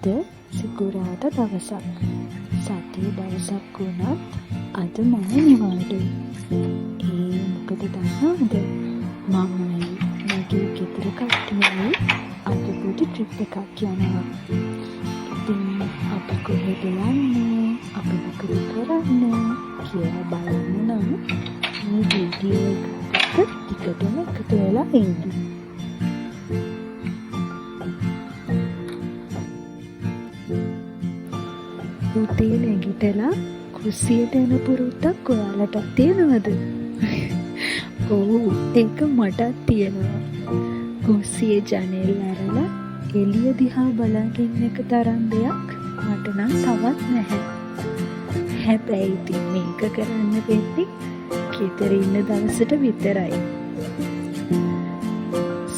අද සිකුරාදා දවසක්. සතිය දවසක් වුණත් අද මම නිවාඩුයි. මොකද දන්නවද? මමයි මගේ ගෙදර කට්ටියයි අද පොඩි ට්‍රිප් එකක් යනවා. ඉතින් අපි කොහෙද යන්නේ? අපි මොකද කරන්නේ කියලා බලන්න නම් මේ වීඩියෝ එකට ටිකටම එකතු වෙලා ඉන්න. උදේ නැගිටලා කුස්සියට යන පුරුද්දක් ඔයාලටත් තියෙනවද? ඔව්, ඒක මටත් තියෙනවා. කුස්සියේ ජනෙල් ඇරලා එළිය දිහා බලාගෙන එක තරම් දෙයක් මට නම් තවත් නැහැ. හැබැයි ඉතින් මේක කරන්න වෙන්නේ ගෙදර ඉන්න දවසට විතරයි.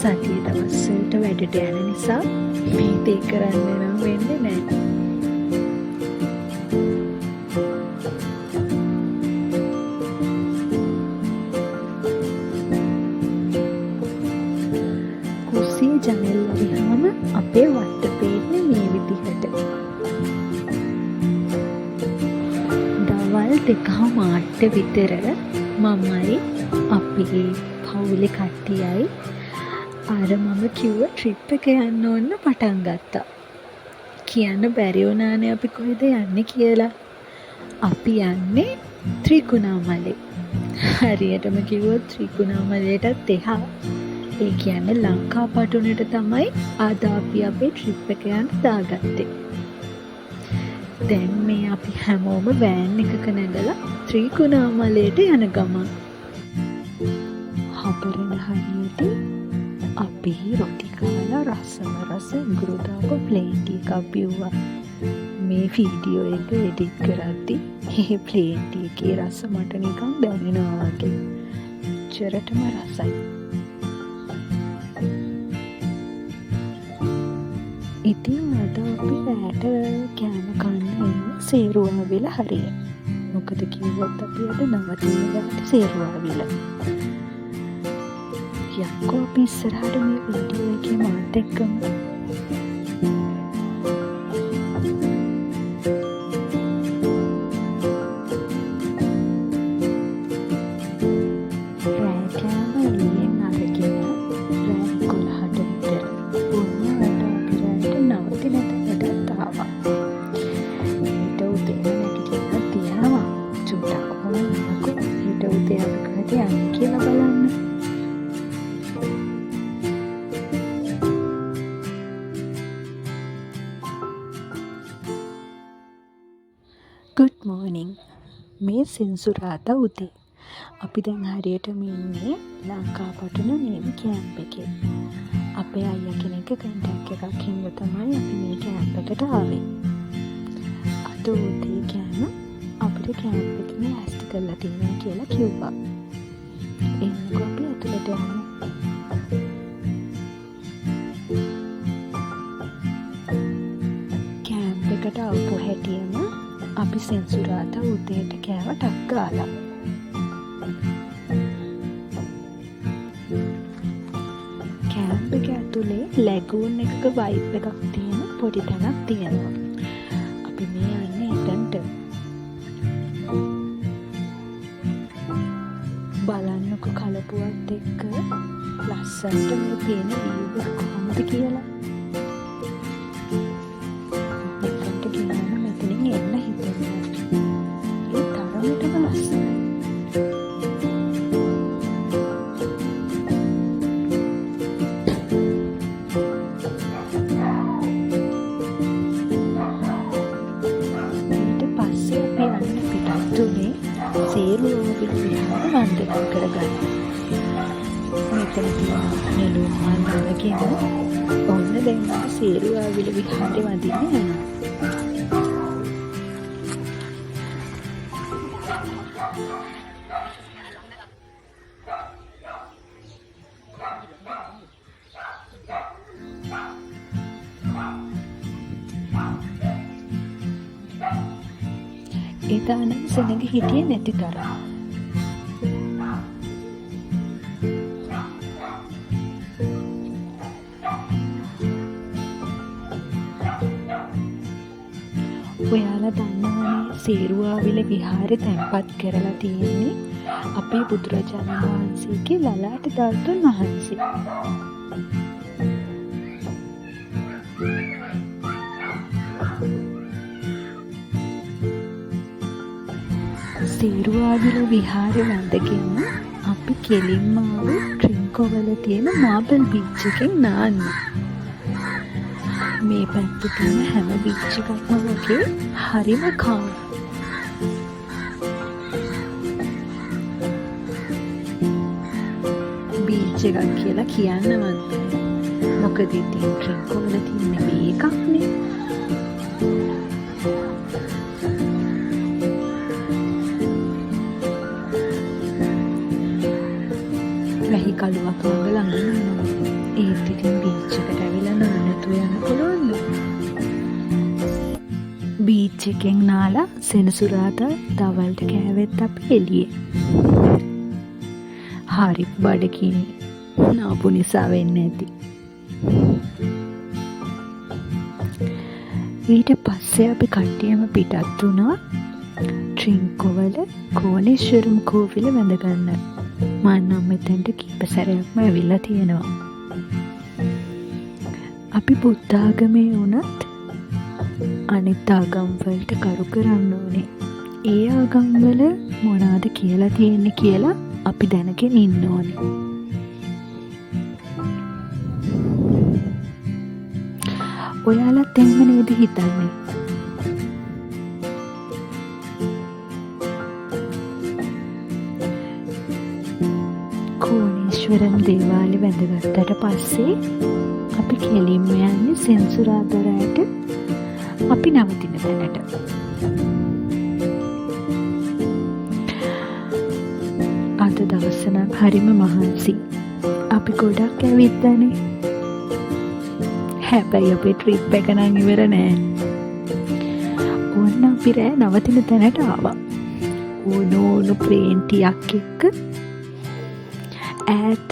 සතිය දවස්වලට වැඩට යන නිසා මේ දේ කරන්න නම් වෙන්නේ නැහැ. ජනෙල් වරිහාම අපේ වට්ට පේන්නේ මේ විදිහට. දවල් 2:00 විතර මමයි අපේ පවුලේ කට්ටියයි අර මම කිව්ව ට්‍රිප් එක යන්න ඕන පටන් ගත්තා. කියන්න බැරි වුණානේ අපි කොහෙද යන්නේ කියලා. අපි යන්නේ ත්‍රිකුණාමලේ. හරියටම කිව්වොත් ත්‍රිකුණාමලේටත් එහා. ඒ කියන්නේ ලංකාපටුනට තමයි අද අපි අපේ ට්‍රිප් එක යන්න දාගත්තේ. දැන් මේ අපි හැමෝම වෑන් එකක නැගලා ත්‍රිකුණාමලයට යන ගමන්. හතරන හරියට අපි රොටි කාලා රස ඉඟුරුදාපු ප්ලේට් එකක් බිව්වා. මේ වීඩියෝ එක එඩිට් කරද්දි මේ ප්ලේට් එකේ රස මට නිකන් දැනෙනවා වගේ. එච්චරටම රසයි. ඉතින් අද අපි රෑට කෑම කන්න සේරුවාවිල හරිය. මොකද කිව්වොත් අපි අද නවතින සේරුවාවිල. යක්කෝ අපි ඉස්සරහට මේ වීඩියෝ එකේ මාත් එක්කම. රෑ කෑම එළියෙන් අරගෙන රෑ 11ට විතර කියලා බලන්න. Good morning. මේ සෙන්සුරාදා උදේ. අපි දැන් හරියටම ඉන්නේ ලංකාපටුන නේවි කැම්ප් එකේ. අපේ අයියා කෙනෙක් කන්ටැක්ට් එකක් හින්දා තමයි අපි මේ කැම්ප් එකට ආවේ. අද උදේ කෑම අපිට කැම්ප් එකේ ඇස්ට් කරලා තියෙනවා කියලා කිව්වා. එන්නකො අපි ඇතුළට යමු. කැම්ප් එකට ආපු හැටියෙම අපි සෙන්සුරාදා උදේට කෑම ටක් ගාලා. කැම්ප් එක ඇතුලේ ලැගූන් එකක වයිබ් එකක් තියෙන පොඩි තැනක් තියෙනවා. අපි මේ යන්නේ එතනට. බලන්නකො කලපුවත් එක්ක ලස්සනට මේ තියෙන view එක කොහොමද කියලා. එතනට ගියාම මෙතනින් එන්න හිතෙනවා. ඒ තරමටම ලස්සනයි. ඊට පස්සේ අපි යන්න පිටත් උනේ සේරුවාවිල විහාර වන්දනා කරගන්න. මෙතන තියෙන නෙළුම් මල් වලගෙන ඔන්න දැන් අපි සේරුවාවිල විහාරේ වඳින්න යනවා. එදා නම් සෙනඟ හිටියේ නැති තරම්. ඔයාලා දන්නවනේ සේරුවාවිල විහාරේ තැන්පත් කරලා තියෙන්නේ අපේ බුදුරජාණන් වහන්සේගේ ලලාට ධාතුන් වහන්සේ. සේරුවාවිල විහාරේ වැඳගෙන අපි කෙලින්ම ආවේ ට්‍රින්කෝවල තියෙන මාබල් බීච් එකෙන් නාන්න. මේ පැත්තේ තියෙන හැම බීච් එකක්ම වගේ හරිම කාම්. බීච් එකක් කියලා කියන්නවත් මොකද ඉතින් ට්‍රින්කෝවල තියෙන මේකක්නේ. වැහි කළුවක් ළඟ ඒත් ඉතින් බීච් එකට ඇවිල්ලා නාන්නතු යන්න පුළුවන්ද? බීච් එකෙන් නාලා සෙනසුරාදා දවල්ට කෑවෙත් අපි එළියේ. හරි බඩගිනි නාපු නිසා වෙන්න ඇති. ඊට පස්සේ අපි කට්ටියම පිටත් වුණා ට්‍රින්කෝවල කෝණේශ්වරම් කෝවිල වැඳගන්න. මම නම් මෙතෙන්ට කීප සැරයක්ම ඇවිල්ලා තියෙනවා. අපි බුද්ධ ආගමේ වුණත් අනිත් ආගම් වලට කරු කරන්න ඕනේ. ඒ ආගම් වල මොනවද කියලා තියෙන්නේ කියලා අපි දැනගෙන ඉන්න ඕනේ. ඔයාලත් එන්න නේද හිතන්නේ? කෝණේශ්වරම් දේවාලේ වැඳගත්තට පස්සේ අපි කෙලින්ම යන්නේ සෙන්සුරාදරයට අපි නවතින තැනට. අද දවස නම් හරිම මහන්සි. අපි ගොඩක් ඇවිත්දානේ. හැබැයි අපේ ට්‍රිප් එක නම් ඉවර නෑ. ඕන්න අපි රෑ නවතින තැනට ආවා. ඕනෝනු ප්ලේන් ටිකක් එක්ක ඈත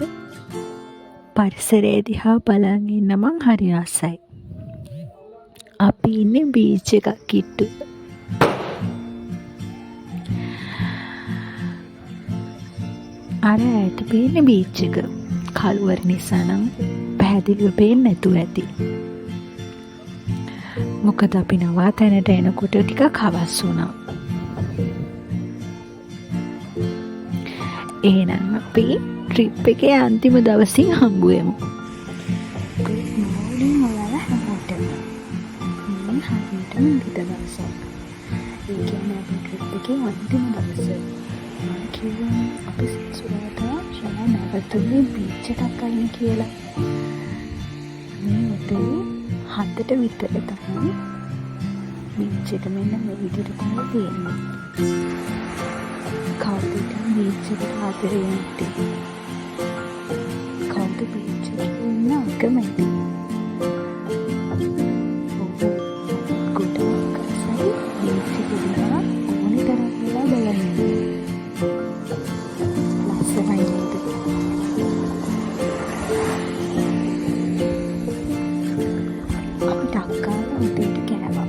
පරිසරය දිහා බලන් ඉන්න මං හරි ආසයි. අපි ඉන්නේ බීච් එකක් කිට්ටු. අර ඈත පේන්නේ බීච් එක. කළුවර නිසා නම් පැහැදිලිව පේන්නේ නැතුව ඇති. මොකද අපි නවාතැනට එනකොට ටිකක් හවස් වුණා. එහෙනම් අපි ට්‍රිප් එකේ අන්තිම දවසින් හම්බුවෙමු. good morning ඔයාලා හැමෝටම. මේ හරියටම උදේ දවසක්. ඒ කියන්නේ අපි ට්‍රිප් එකේ අන්තිම දවස. මම කිව්වා අපි සෙන්සුරාදා ශාලා නැවතුනේ බීච් එකක් අයින් කියලා. මේ උදේ 7ට විතර තමයි බීච් එක මෙන්න මේ විදිහට තමයි තියෙන්නේ. කවුද බීච් එකට ආදරේ නැත්තේ? කවුද බීච් එකේ ඉන්න අකමැති? ගොඩක් අසයි බීච් එක දිහා ඕනේ තරම් වෙලා බලන්නේ. ලස්සනයි නේද? අපි ටක්කාලා උදේට කෑවා.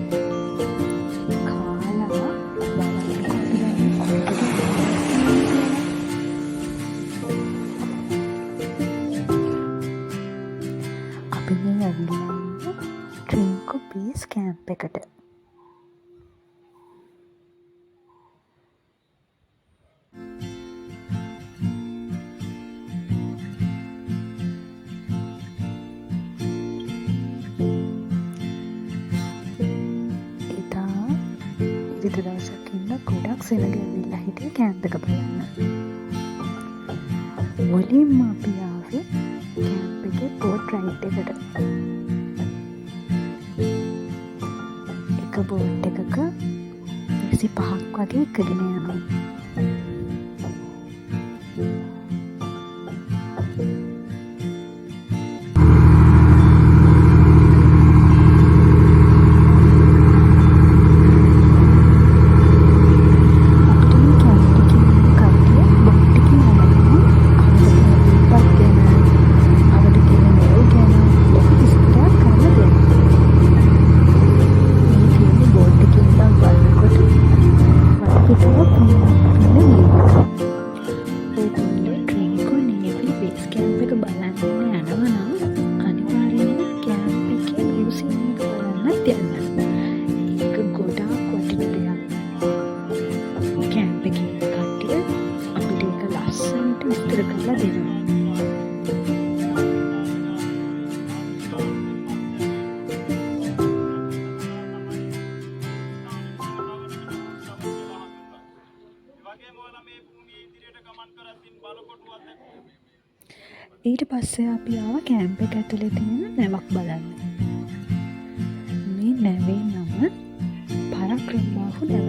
ට්‍රින්කෝ බීච් කැම්ප් එකට. එදා ඉරිදා දවසක් ඉන්න ගොඩක් සෙනග ඇවිල්ලා හිටියේ කැම්ප් එක බලන්න. මුලින්ම අපි ආවේ කැම්ප් එකේ බෝට් රයිඩ් එකට. එක බෝට් එකක 25ක් වගේ එකගෙන යනවා. ඔයගොල්ලෝ ඩ්‍රින්කෝ නේවි බේස් කැම්ප් එක බලන්න යනවා නම් අනිවාර්යෙන්ම කැම්ප් එකේ මියුසියම් එක බලන්නත් යන්න. ඒක ගොඩාක් වටින දෙයක්. කැම්ප් එකේ කට්ටිය අපිට ඒක ලස්සනට විස්තර කරලා දෙනවා. ඊට පස්සේ අපි ආව කැම්ප් එක ඇතුලේ තියෙන නැවක් බලන්න. මේ නැවේ නම පරාක්‍රමබාහු නැව.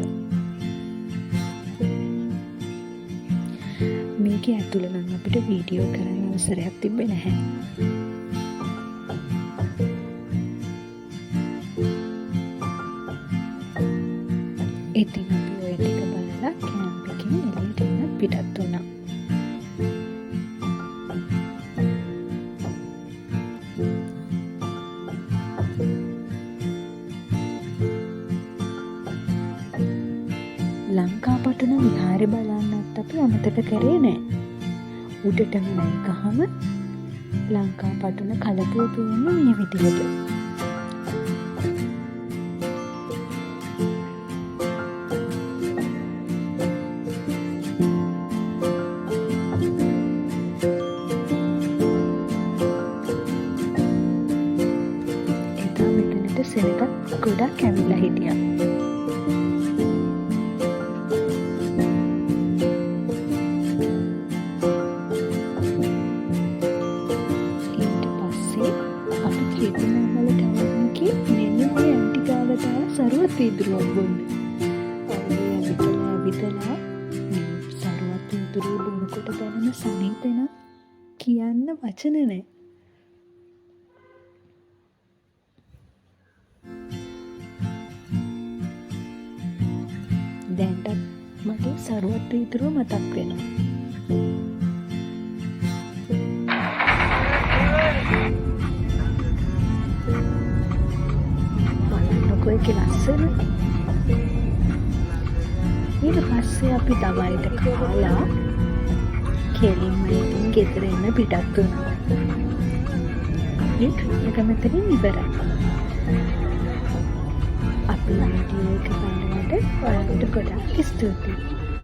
මේකේ ඇතුළේ නම් අපිට වීඩියෝ කරන්න අවසරයක් තිබ්බේ නැහැ. ඉතින් අපි ඔය ටික බලලා කැම්ප් එකෙන් එළියට එන්න පිටත් වුණා. ලංකාපටුන විහාරය බලන්නත් අපි අමතක කරේ නෑ. උඩටම නැගිකහම ලංකාපටුන කලපුව පේන්නේ මේ විදිහට. එදා මෙතනට සෙනගත් ගොඩක් ඇවිල්ලා හිටියා. සරුවත් වීදුරුවක් බොන්න. ඇවිතලා සරුවත් වීදුරුව බොනකොට දැනෙන සනීපෙන කියන්න වචන නෑ. දැන්ටත් මට සරුවත් වීදුරුව මතක් වෙනවා. එක ලස්සන. ඊට පස්සේ අපි දවල්ට කාලා කෙලින්ම ඉතින් ගෙදර එන්න පිටත් වුණා. ඒ ට්‍රිප් එක මෙතනින් ඉවරයි. අපි වීඩියෝ එක බලනකොට ඔයාලට ගොඩාක් ස්තුතියි.